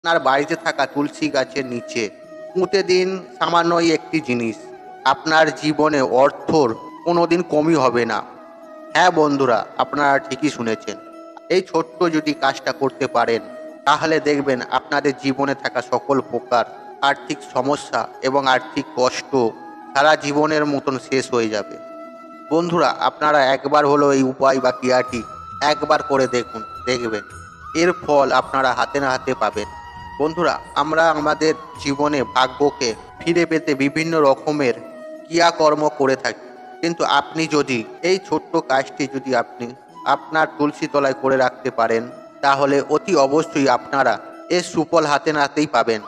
আপনার বাড়িতে থাকা তুলসী গাছের নিচে পুঁতে দিন সামান্যই একটি জিনিস। আপনার জীবনে অর্থর কোনোদিন কমই হবে না। হ্যাঁ বন্ধুরা, আপনারা ঠিকই শুনেছেন। এই ছোট্ট যদি কাজটা করতে পারেন, তাহলে দেখবেন আপনাদের জীবনে থাকা সকল প্রকার আর্থিক সমস্যা এবং আর্থিক কষ্ট সারা জীবনের মতন শেষ হয়ে যাবে। বন্ধুরা, আপনারা একবার হলো এই উপায় বা ক্রিয়াটি একবার করে দেখুন, দেখবেন এর ফল আপনারা হাতে না হাতে পাবেন। বন্ধুরা, আমরা আমাদের জীবনে ভাগ্যকে ফিরে পেতে বিভিন্ন রকমের ক্রিয়াকর্ম করে থাকি, কিন্তু আপনি যদি এই ছোট্ট কাজটি যদি আপনি আপনার তুলসী তলায় করে রাখতে পারেন, তাহলে অতি অবশ্যই আপনারা এর সুফল হাতে নাতেই পাবেন।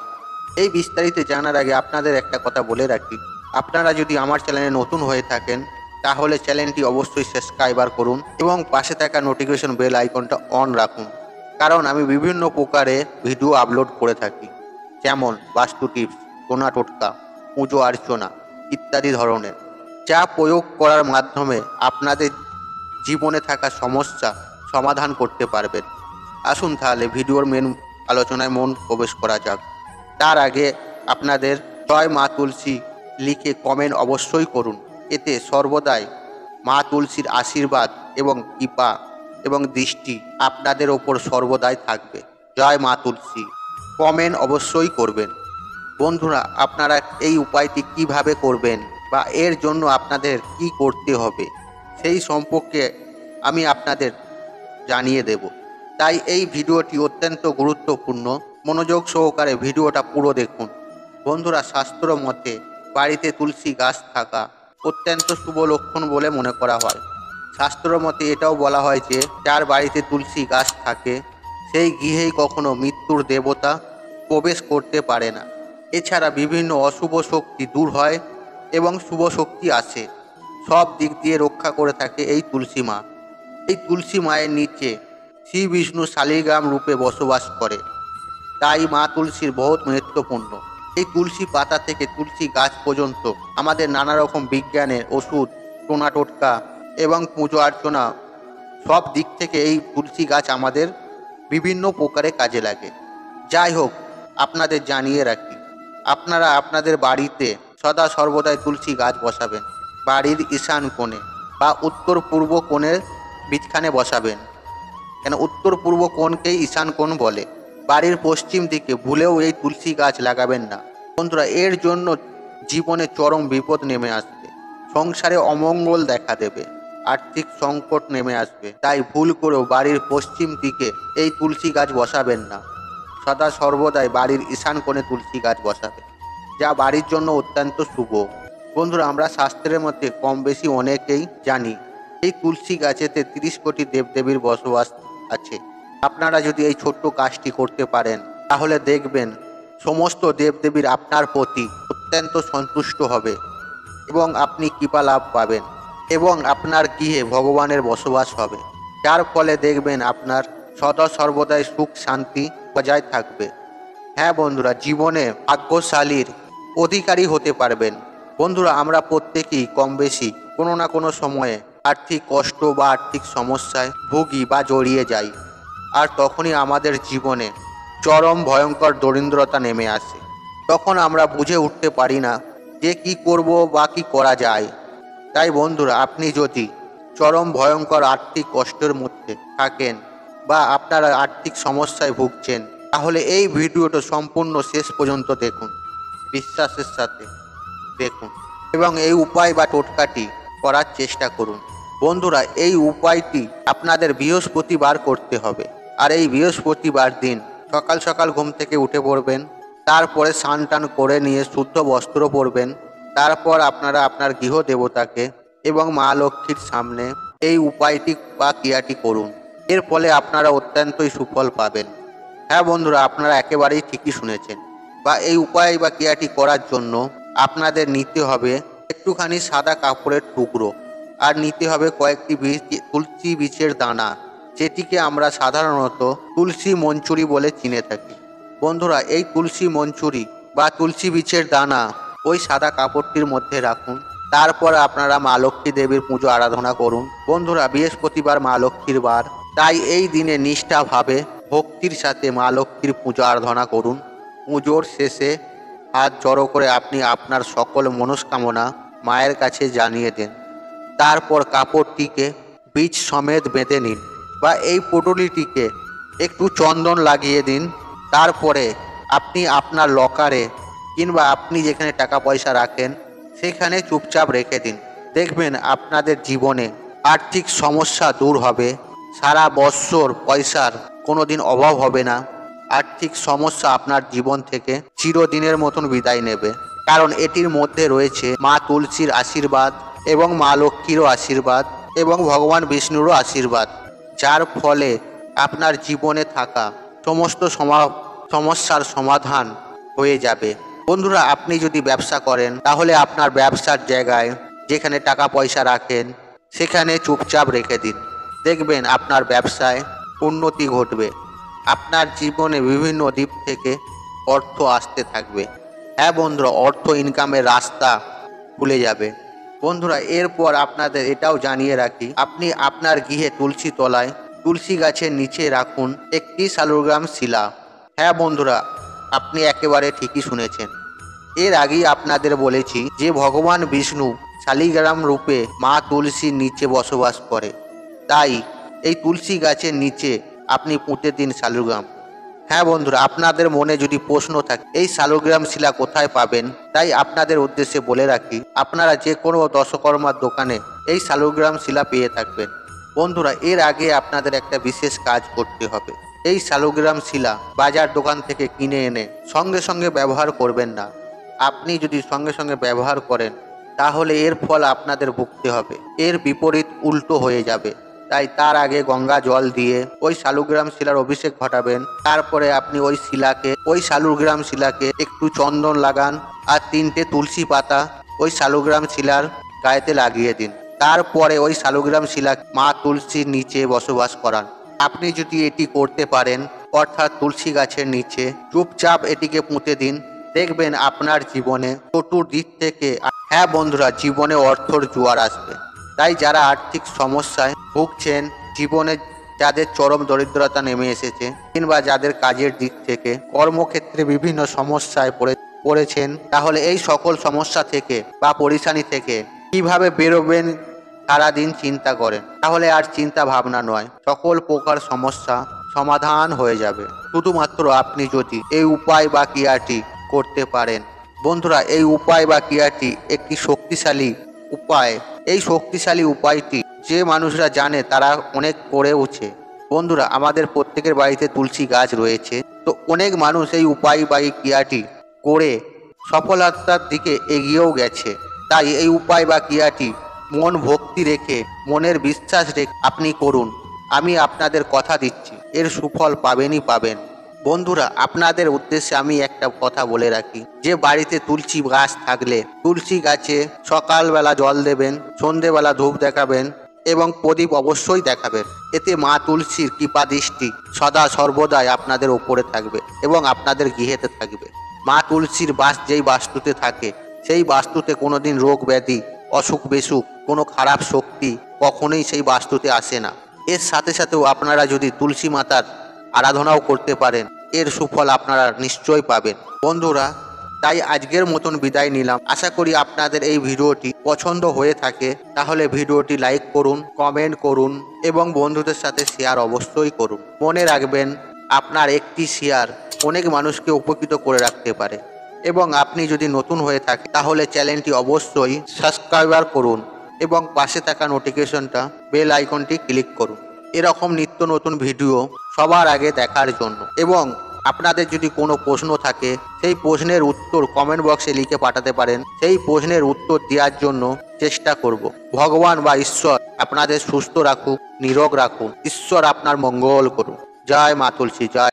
এই বিস্তারিত জানার আগে আপনাদের একটা কথা বলে রাখি, আপনারা যদি আমার চ্যানেলে নতুন হয়ে থাকেন, তাহলে চ্যানেলটি অবশ্যই সাবস্ক্রাইবার করুন এবং পাশে থাকা নোটিফিকেশন বেল আইকনটা অন রাখুন, কারণ আমি বিভিন্ন প্রকারে ভিডিও আপলোড করে থাকি, যেমন বাস্তু টিপস, টোনা টোটকা, পুজো অর্চনা ইত্যাদি ধরনের, যা প্রয়োগ করার মাধ্যমে আপনাদের জীবনে থাকা সমস্যা সমাধান করতে পারবেন। আসুন তাহলে ভিডিওর মেন আলোচনায় মন প্রবেশ করা যাক। তার আগে আপনাদের জয় মা তুলসী লিখে কমেন্ট অবশ্যই করুন। এতে সর্বদাই মা তুলসীর আশীর্বাদ এবং কৃপা এবং দৃষ্টি আপনাদের ওপর সর্বদাই থাকবে। জয় মা তুলসী কমেন্ট অবশ্যই করবেন। বন্ধুরা, আপনারা এই উপায়টি কিভাবে করবেন বা এর জন্য আপনাদের কি করতে হবে সেই সম্পর্কে আমি আপনাদের জানিয়ে দেব। তাই এই ভিডিওটি অত্যন্ত গুরুত্বপূর্ণ, মনোযোগ সহকারে ভিডিওটা পুরো দেখুন। বন্ধুরা, শাস্ত্র মতে বাড়িতে তুলসী গাছ থাকা অত্যন্ত শুভ লক্ষণ বলে মনে করা হয়। শাস্ত্র মতে এটাও বলা হয় যে, যার বাড়িতে তুলসী গাছ থাকে সেই গৃহেই কখনো মৃত্যুর দেবতা প্রবেশ করতে পারে না। এছাড়া বিভিন্ন অশুভ শক্তি দূর হয় এবং শুভ শক্তি আসে। সব দিক দিয়ে রক্ষা করে থাকে এই তুলসী মা। এই তুলসী মায়ের নিচে শ্রী বিষ্ণু শালিগ্রাম রূপে বসবাস করে, তাই মা তুলসীর বহুত মহত্বপূর্ণ। এই তুলসী পাতা থেকে তুলসী গাছ পর্যন্ত আমাদের নানা রকম বিজ্ঞানের ওষুধ, টোনা টোটকা এবং পুজো অর্চনা সব দিক থেকে এই তুলসী গাছ আমাদের বিভিন্ন প্রকারে কাজে লাগে। যাই হোক, আপনাদের জানিয়ে রাখি, আপনারা আপনাদের বাড়িতে সদা সর্বদাই তুলসী গাছ বসাবেন। বাড়ির ঈশান কোণে বা উত্তর পূর্ব কোণের বীজখানে বসাবেন, কেন উত্তর পূর্ব কোণকেই ঈশান কোণ বলে। বাড়ির পশ্চিম দিকে ভুলেও এই তুলসী গাছ লাগাবেন না। বন্ধুরা, এর জন্য জীবনে চরম বিপদ নেমে আসবে, সংসারে অমঙ্গল দেখা দেবে, আর্থিক সংকট নেমে আসবে। তাই ভুল করেও বাড়ির পশ্চিম দিকে এই তুলসী গাছ বসাবেন না। সদা সর্বদাই বাড়ির ঈশান কোণে তুলসী গাছ বসাবে, যা বাড়ির জন্য অত্যন্ত শুভ। বন্ধুরা, আমরা শাস্ত্রের মধ্যে কম বেশি অনেকেই জানি এই তুলসী গাছেতে 30 কোটি দেবদেবীর বসবাস আছে। আপনারা যদি এই ছোট্ট কাজটি করতে পারেন, তাহলে দেখবেন সমস্ত দেবদেবীর আপনার প্রতি অত্যন্ত সন্তুষ্ট হবে এবং আপনি কৃপা লাভ পাবেন এবং আপনার গৃহে ভগবানের বসবাস হবে, যার ফলে দেখবেন আপনার সদা সর্বদাই সুখ শান্তি বজায় থাকবে। হ্যাঁ বন্ধুরা, জীবনে ভাগ্যশালীর অধিকারী হতে পারবেন। বন্ধুরা, আমরা প্রত্যেকেই কম বেশি কোনো না কোনো সময়ে আর্থিক কষ্ট বা আর্থিক সমস্যায় ভুগি বা জড়িয়ে যাই, আর তখনই আমাদের জীবনে চরম ভয়ঙ্কর দরিদ্রতা নেমে আসে। তখন আমরা বুঝে উঠতে পারি না যে কি করব বা কি করা যায়। তাই বন্ধুরা, আপনি যদি চরম ভয়ঙ্কর আর্থিক কষ্টের মধ্যে থাকেন বা আপনারা আর্থিক সমস্যায় ভুগছেন, তাহলে এই ভিডিওটা সম্পূর্ণ শেষ পর্যন্ত দেখুন, বিশ্বাসের সাথে দেখুন এবং এই উপায় বা টোটকাটি করার চেষ্টা করুন। বন্ধুরা, এই উপায়টি আপনাদের বৃহস্পতিবার করতে হবে, আর এই বৃহস্পতিবার দিন সকাল সকাল ঘুম থেকে উঠে পড়বেন, তারপরে স্নান টান করে নিয়ে শুদ্ধ বস্ত্র পরবেন। তারপর আপনারা আপনার গৃহ দেবতাকে এবং মা লক্ষ্মীর সামনে এই উপায়টি বা ক্রিয়াটি করুন। এর ফলে আপনারা অত্যন্তই সুফল পাবেন। হ্যাঁ বন্ধুরা, আপনারা একেবারেই ঠিকই শুনেছেন। বা এই উপায় বা ক্রিয়াটি করার জন্য আপনাদের নিতে হবে একটুখানি সাদা কাপড়ের টুকরো, আর নিতে হবে কয়েকটি তুলসী বীজের দানা, যেটিকে আমরা সাধারণত তুলসী মঞ্চুরি বলে চিনে থাকি। বন্ধুরা, এই তুলসী মঞ্চুরি বা তুলসী বীজের দানা ওই সাদা কাপড়টির মধ্যে রাখুন। তারপর আপনারা মা লক্ষ্মী দেবীর পুজো আরাধনা করুন। বন্ধুরা, বৃহস্পতিবার মা লক্ষ্মীর বার, তাই এই দিনে নিষ্ঠাভাবে ভক্তির সাথে মা লক্ষ্মীর পূজা আরাধনা করুন। পুজোর শেষে হাত জড়ো করে আপনি আপনার সকল মনস্কামনা মায়ের কাছে জানিয়ে দেন। তারপর কাপড়টিকে বীজ সমেত বেঁধে নিন বা এই পুটুলিটিকে একটু চন্দন লাগিয়ে দিন। তারপরে আপনি আপনার লকারে কিংবা আপনি যেখানে টাকা পয়সা রাখেন সেখানে চুপচাপ রেখে দিন। দেখবেন আপনাদের জীবনে আর্থিক সমস্যা দূর হবে। সারা বৎসর পয়সার কোনোদিন অভাব হবে না। আর্থিক সমস্যা আপনার জীবন থেকে চিরদিনের মতন বিদায় নেবে, কারণ এটির মধ্যে রয়েছে মা তুলসীর আশীর্বাদ এবং মা লক্ষ্মীরও আশীর্বাদ এবং ভগবান বিষ্ণুরও আশীর্বাদ, যার ফলে আপনার জীবনে থাকা সমস্ত সমস্যার সমাধান হয়ে যাবে। বন্ধুরা, আপনি যদি ব্যবসা করেন তাহলে আপনার ব্যবসার জায়গায় যেখানে টাকা পয়সা রাখেন সেখানে চুপচাপ রেখে দিন। দেখবেন আপনার ব্যবসায় উন্নতি ঘটবে। আপনার জীবনে বিভিন্ন দিক থেকে অর্থ আসতে থাকবে। হ্যাঁ বন্ধুরা, অর্থ ইনকামের রাস্তা খুলে যাবে। বন্ধুরা, এরপর আপনাদের এটাও জানিয়ে রাখি, আপনি আপনার গৃহে তুলসী তলায় তুলসী গাছের নিচে রাখুন একটি শালগ্রাম শিলা। হ্যাঁ বন্ধুরা, আপনি একেবারে ঠিকই শুনেছেন। এর আগেই আপনাদের বলেছি যে ভগবান বিষ্ণু শালিগ্রাম রূপে মা তুলসীর নিচে বসবাস করে, তাই এই তুলসী গাছের নিচে আপনি পুঁতে দিন শালগ্রাম। হ্যাঁ বন্ধুরা, আপনাদের মনে যদি প্রশ্ন থাকে এই শালগ্রাম শিলা কোথায় পাবেন, তাই আপনাদের উদ্দেশ্যে বলে রাখি, আপনারা যে কোনো দশকর্মার দোকানে এই শালগ্রাম শিলা পেয়ে থাকবেন। বন্ধুরা, এর আগে আপনাদের একটা বিশেষ কাজ করতে হবে। এই শালগ্রাম শিলা বাজার দোকান থেকে কিনে এনে সঙ্গে সঙ্গে ব্যবহার করবেন না। আপনি যদি সঙ্গে সঙ্গে ব্যবহার করেন তাহলে এর ফল আপনাদের ভুগতে হবে, এর বিপরীত উল্টো হয়ে যাবে। তাই তার আগে গঙ্গা জল দিয়ে ওই শালগ্রাম শিলার অভিষেক ঘটাবেন। তারপরে আপনি ওই শালগ্রাম শিলাকে একটু চন্দন লাগান আর 3টে তুলসী পাতা ওই শালগ্রাম শিলার গায়েতে লাগিয়ে দিন। তারপরে ওই শালগ্রাম শিলা মা তুলসীর নিচে বসবাস করান। আপনি যদি এটি করতে পারেন, অর্থাৎ তুলসী গাছের নিচে চুপচাপ এটিকে পুঁতে দিন, দেখবেন আপনার জীবনে চতুর্দিক থেকে, হ্যাঁ বন্ধুরা, জীবনে অর্থর জোয়ার আসবে। তাই যারা আর্থিক সমস্যায় ভুগছেন, জীবনে যাদের চরম দরিদ্রতা নেমে এসেছে, কিংবা যাদের কাজের দিক থেকে কর্মক্ষেত্রে বিভিন্ন সমস্যায় পড়েছেন, তাহলে এই সকল সমস্যা থেকে বা পরেশানি থেকে কিভাবে বেরোবেন সারাদিন চিন্তা করেন, তাহলে আর চিন্তা ভাবনা নয়, সকল প্রকার সমস্যা সমাধান হয়ে যাবে শুধুমাত্র আপনি যদি এই উপায় বা ক্রিয়াটি করতে পারেন। বন্ধুরা, এই উপায় বা ক্রিয়াটি একটি শক্তিশালী উপায়। এই শক্তিশালী উপায়টি যে মানুষরা জানে তারা অনেক করেওছে। বন্ধুরা, আমাদের প্রত্যেকের বাড়িতে তুলসী গাছ রয়েছে, তো অনেক মানুষ এই উপায় বা এই ক্রিয়াটি করে সফলতার দিকে এগিয়েও গেছে। তাই এই উপায় বা ক্রিয়াটি মন ভক্তি রেখে, মনের বিশ্বাস রেখে আপনি করুন। আমি আপনাদের কথা দিচ্ছি, এর সুফল পাবেনই পাবেন। বন্ধুরা, আপনাদের উদ্দেশ্যে আমি একটা কথা বলে রাখি, যে বাড়িতে তুলসী গাছ থাকলে তুলসী গাছে সকালবেলা জল দেবেন, সন্ধেবেলা ধূপ দেখাবেন এবং প্রদীপ অবশ্যই দেখাবেন। এতে মা তুলসীর কৃপা দৃষ্টি সদা সর্বদাই আপনাদের ওপরে থাকবে এবং আপনাদের গৃহেতে থাকবে। মা তুলসীর বাস যেই বাস্তুতে থাকে, সেই বাস্তুতে কোনোদিন রোগ ব্যাধি, অসুখ বিসুখ, কোনো খারাপ শক্তি কখনোই সেই বাস্তুতে আসে না। এর সাথে সাথেও আপনারা যদি তুলসী মাতার আরাধনাও করতে পারেন, এর সুফল আপনারা নিশ্চয়ই পাবেন। বন্ধুরা, তাই আজকের মতন বিদায় নিলাম। আশা করি আপনাদের এই ভিডিওটি পছন্দ হয়ে থাকে, তাহলে ভিডিওটি লাইক করুন, কমেন্ট করুন এবং বন্ধুদের সাথে শেয়ার অবশ্যই করুন। মনে রাখবেন, আপনার একটি শেয়ার অনেক মানুষকে উপকৃত করে রাখতে পারে। এবং আপনি যদি নতুন হয়ে থাকে তাহলে চ্যানেলটি অবশ্যই সাবস্ক্রাইবার করুন এবং পাশে থাকা নোটিফিকেশনটা বেল আইকনটি ক্লিক করুন এরকম নিত্য নতুন ভিডিও সবার আগে দেখার জন্য। এবং আপনাদের যদি কোনো প্রশ্ন থাকে, সেই প্রশ্নের উত্তর কমেন্ট বক্সে লিখে পাঠাতে পারেন। সেই প্রশ্নের উত্তর দেওয়ার জন্য চেষ্টা করব। ভগবান বা ঈশ্বর আপনাদের সুস্থ রাখুক, নিরোগ রাখুন। ঈশ্বর আপনার মঙ্গল করুন। জয় মা তুলসী, জয়।